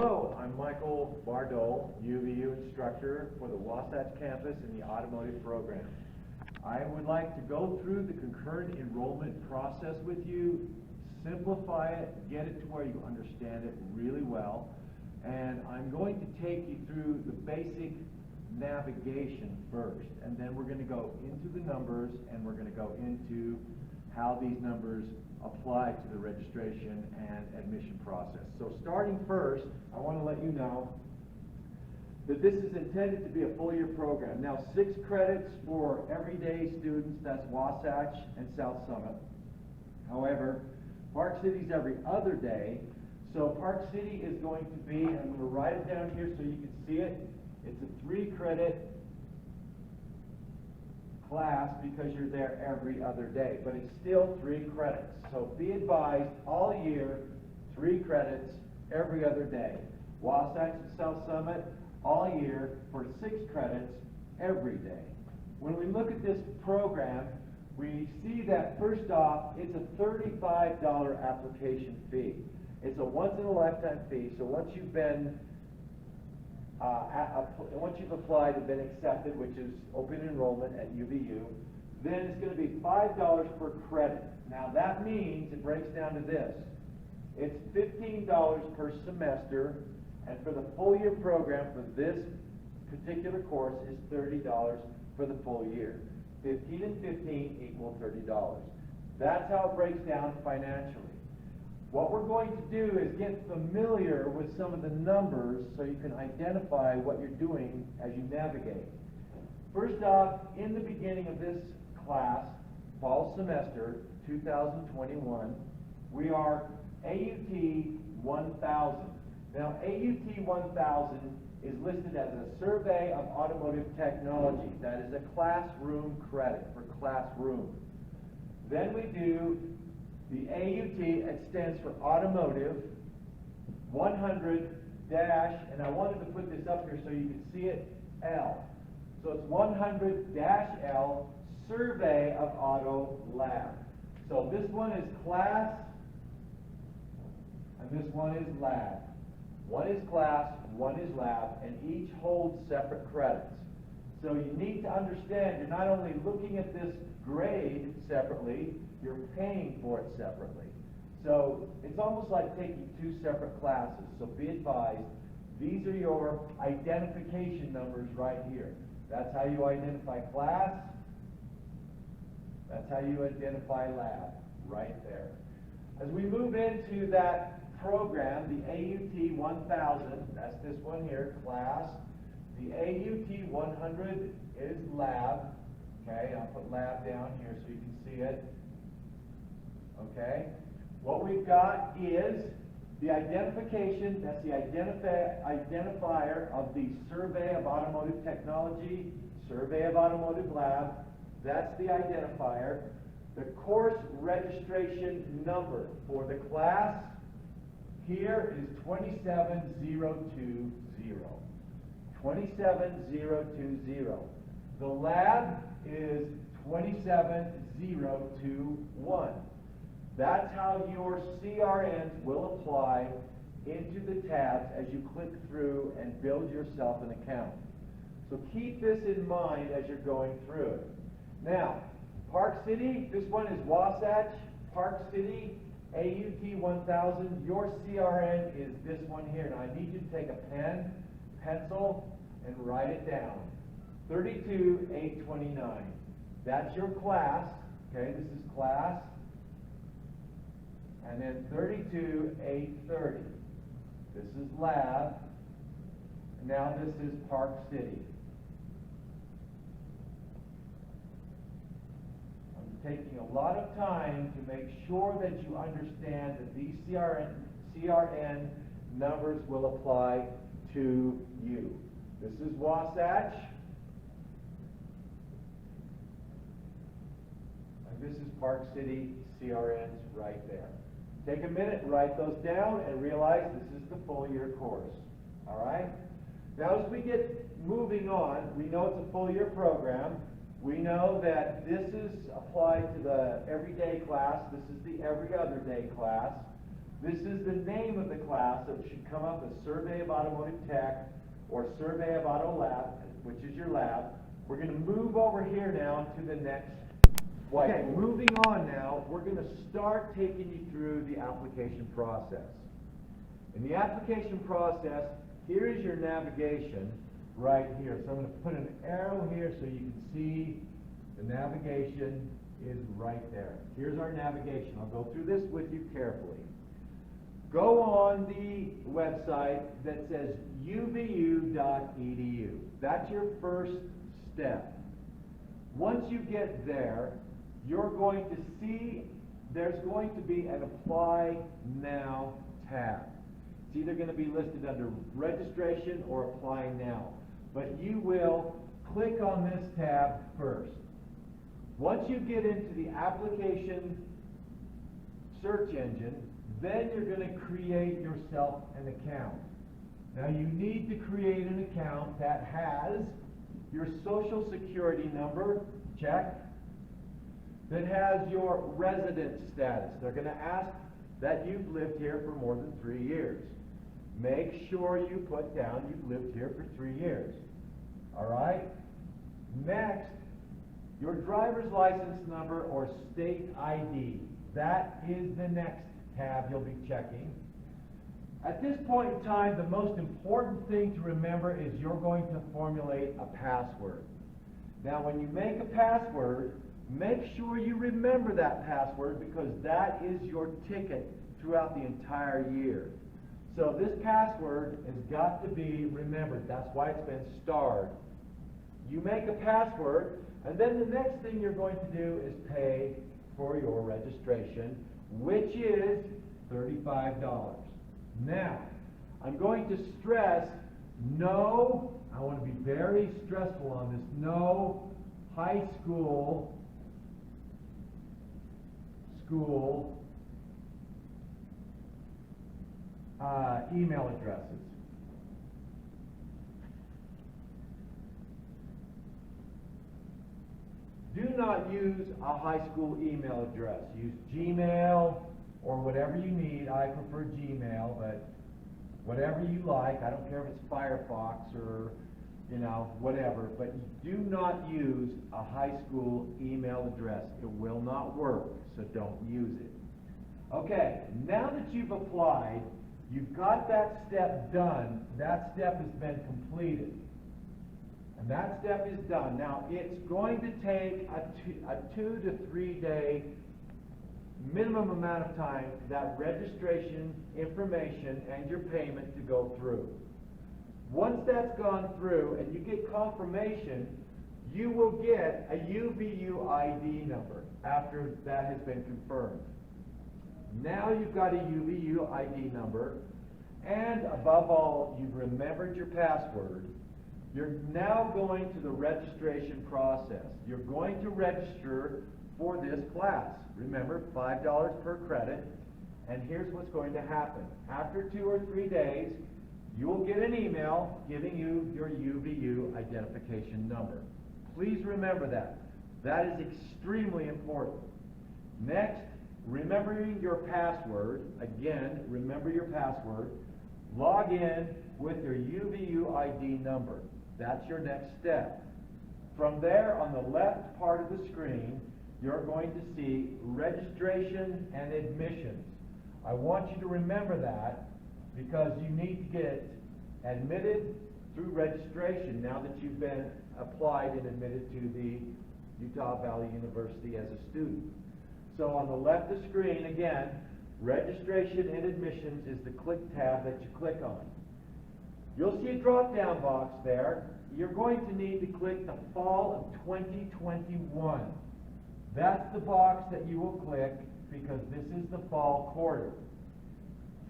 Hello, I'm Michael Bardole, UVU instructor for the Wasatch campus in the automotive program. I would like to go through the concurrent enrollment process with you, simplify it, get it to where you understand it really well, and I'm going to take you through the basic navigation first, and then we're going to go into the numbers and we're going to go into how these numbers apply to the registration and admission process. So starting first, I want to let you know that this is intended to be a full year program. Now 6 credits for everyday students, that's Wasatch and South Summit. However, Park City's every other day, so Park City is going to be, and I'm going to write it down here so you can see it, it's a 3 credit class because you're there every other day, but it's still 3 credits. So be advised, all year, 3 credits every other day. Wasatch and South Summit, all year for 6 credits every day. When we look at this program, we see that first off, it's a $35 application fee. It's a once-in-a-lifetime fee, so once you've been once you've applied and been accepted, which is open enrollment at UVU, then it's going to be $5 per credit. Now that means, it breaks down to this, it's $15 per semester, and for the full year program for this particular course is $30 for the full year. 15 and 15 equal $30. That's how it breaks down financially. What we're going to do is get familiar with some of the numbers so you can identify what you're doing as you navigate. First off, in the beginning of this class, fall semester 2021, we are AUT 1000. Now AUT 1000 is listed as a Survey of Automotive Technology. That is a classroom credit for classroom. Then we do the AUT, it stands for Automotive 100 dash, and I wanted to put this up here so you can see it, L. So it's 100 dash L, Survey of Auto Lab. So this one is class, and this one is lab. One is class, one is lab, and each holds separate credits. So you need to understand, you're not only looking at this grade separately, you're paying for it separately. So it's almost like taking 2 separate classes. So be advised, these are your identification numbers right here. That's how you identify class. That's how you identify lab, right there. As we move into that program, the AUT 1000, that's this one here, class. The AUT 100 is lab. Okay, I'll put lab down here so you can see it. Okay, what we've got is the identification, that's the identifier of the Survey of Automotive Technology, Survey of Automotive Lab, that's the identifier. The course registration number for the class here is 27020. 27020. The lab is 27021. That's how your CRNs will apply into the tabs as you click through and build yourself an account. So keep this in mind as you're going through it. Now, Park City, this one is Wasatch, Park City, AUT 1000. Your CRN is this one here. Now I need you to take a pen, pencil, and write it down. 32829. That's your class. Okay, this is class. And then 32830. This is lab. And now this is Park City. I'm taking a lot of time to make sure that you understand that these CRN numbers will apply to you. This is Wasatch. And this is Park City CRNs right there. Take a minute, write those down, and realize this is the full year course. All right? Now as we get moving on, we know it's a full year program. We know that this is applied to the everyday class. This is the every other day class. This is the name of the class, so it should come up as Survey of Automotive Tech or Survey of Auto Lab, which is your lab. We're going to move over here now to the next whiteboard. Okay, moving on now, we're going to start taking you through the application process. In the application process, here is your navigation right here. So I'm going to put an arrow here so you can see the navigation is right there. Here's our navigation. I'll go through this with you carefully. Go on the website that says uvu.edu. That's your first step. Once you get there, you're going to see there's going to be an Apply Now tab. It's either going to be listed under Registration or Apply Now. But you will click on this tab first. Once you get into the application search engine, then you're going to create yourself an account. Now you need to create an account that has your social security number, check, that has your resident status. They're going to ask that you've lived here for more than 3 years. Make sure you put down you've lived here for 3 years. All right? Next, your driver's license number or state ID. That is the next tab you'll be checking. At this point in time, the most important thing to remember is you're going to formulate a password. Now, when you make a password, make sure you remember that password because that is your ticket throughout the entire year. So this password has got to be remembered. That's why it's been starred. You make a password, and then the next thing you're going to do is pay for your registration, which is $35. Now, I'm going to stress no, I want to be very stressful on this, no high school email addresses. Do not use a high school email address. Use Gmail or whatever you need. I prefer Gmail, but whatever you like. I don't care if it's Firefox or, whatever. But do not use a high school email address. It will not work, so don't use it. Okay, now that you've applied, you've got that step done. That step has been completed. And that step is done. Now, it's going to take a 2 to 3 day minimum amount of time for that registration information and your payment to go through. Once that's gone through and you get confirmation, you will get a UVU ID number after that has been confirmed. Now you've got a UVU ID number, and above all, you've remembered your password. You're now going to the registration process. You're going to register for this class. Remember, $5 per credit. And here's what's going to happen. After 2 or 3 days, you will get an email giving you your UVU identification number. Please remember that. That is extremely important. Next, remembering your password. Again, remember your password. Log in with your UVU ID number. That's your next step. From there, on the left part of the screen, you're going to see registration and admissions. I want you to remember that because you need to get admitted through registration now that you've been applied and admitted to the Utah Valley University as a student. So on the left of the screen, again, registration and admissions is the click tab that you click on. You'll see a drop-down box there. You're going to need to click the fall of 2021. That's the box that you will click because this is the fall quarter.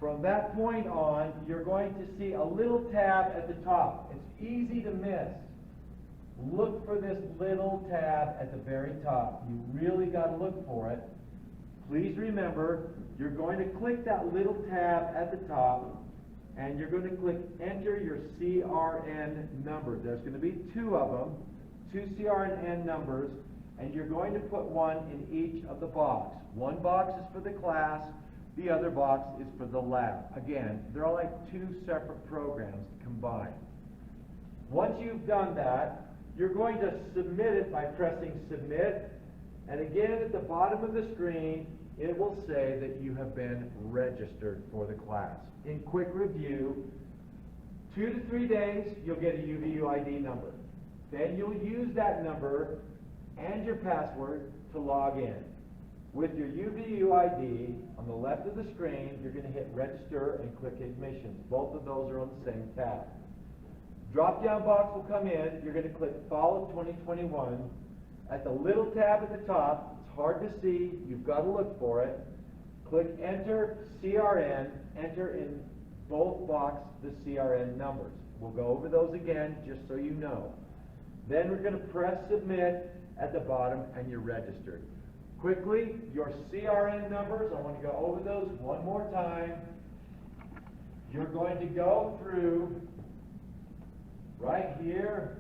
From that point on, you're going to see a little tab at the top. It's easy to miss. Look for this little tab at the very top. You really got to look for it. Please remember, you're going to click that little tab at the top, and you're going to click Enter your CRN number. There's going to be 2 of them, 2 CRN numbers, and you're going to put one in each of the boxes. One box is for the class, The other box is for the lab. Again, they're all like two separate programs combined. Once you've done that, you're going to submit it by pressing submit. And again, at the bottom of the screen, it will say that you have been registered for the class. In quick review, 2 to 3 days, you'll get a UVU ID number. Then you'll use that number and your password to log in. With your UVU ID, on the left of the screen, you're going to hit register and click admissions. Both of those are on the same tab. Drop-down box will come in. You're going to click Fall of 2021. At the little tab at the top, it's hard to see. You've got to look for it. Click Enter CRN. Enter in both boxes the CRN numbers. We'll go over those again just so you know. Then we're going to press Submit at the bottom and you're registered. Quickly, your CRN numbers, I want to go over those one more time. You're going to go through, right here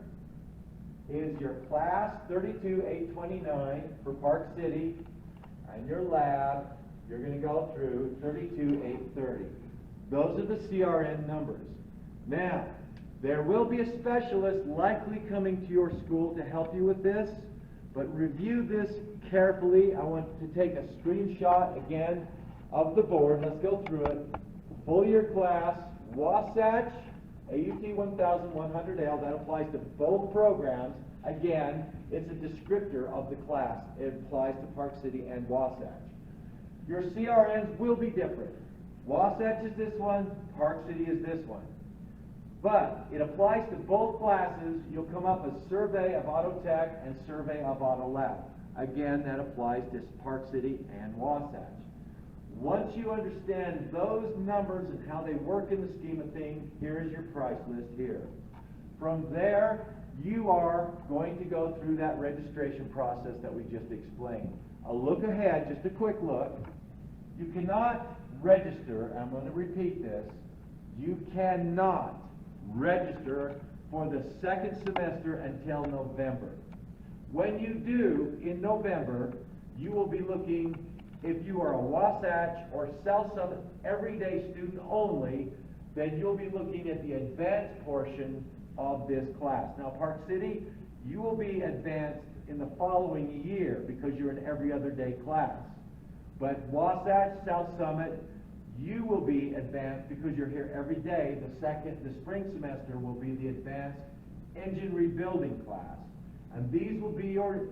is your class 32829 for Park City, and your lab, you're going to go through 32830. Those are the CRN numbers. Now, there will be a specialist likely coming to your school to help you with this, but review this carefully. I want to take a screenshot again of the board. Let's go through it. Full year class, Wasatch, AUT 1100L, that applies to both programs. Again, it's a descriptor of the class. It applies to Park City and Wasatch. Your CRNs will be different. Wasatch is this one, Park City is this one. But it applies to both classes. You'll come up with Survey of Auto Tech and Survey of Auto Lab. Again, that applies to Park City and Wasatch. Once you understand those numbers and how they work in the scheme of things, here is your price list here. From there, you are going to go through that registration process that we just explained. A look ahead, just a quick look. You cannot register, I'm going to repeat this, you cannot register for the second semester until November. When you do, in November, you will be looking, if you are a Wasatch or South Summit everyday student only, then you'll be looking at the advanced portion of this class. Now, Park City, you will be advanced in the following year because you're an every other day class. But Wasatch, South Summit, you will be advanced because you're here every day. The spring semester will be the advanced engine rebuilding class. And these will be your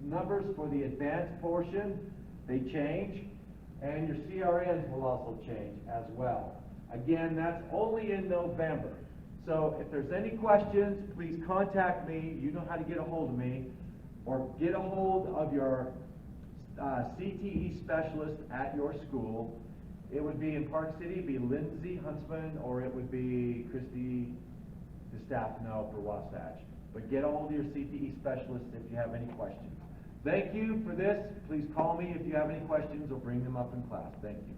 numbers for the advanced portion. They change, and your CRNs will also change as well. Again, that's only in November. So if there's any questions, please contact me. You know how to get a hold of me, or get a hold of your CTE specialist at your school. It would be in Park City, it'd be Lindsay Huntsman, or it would be Christy DeStefano for Wasatch. But get a hold of your CTE specialist if you have any questions. Thank you for this. Please call me if you have any questions or bring them up in class. Thank you.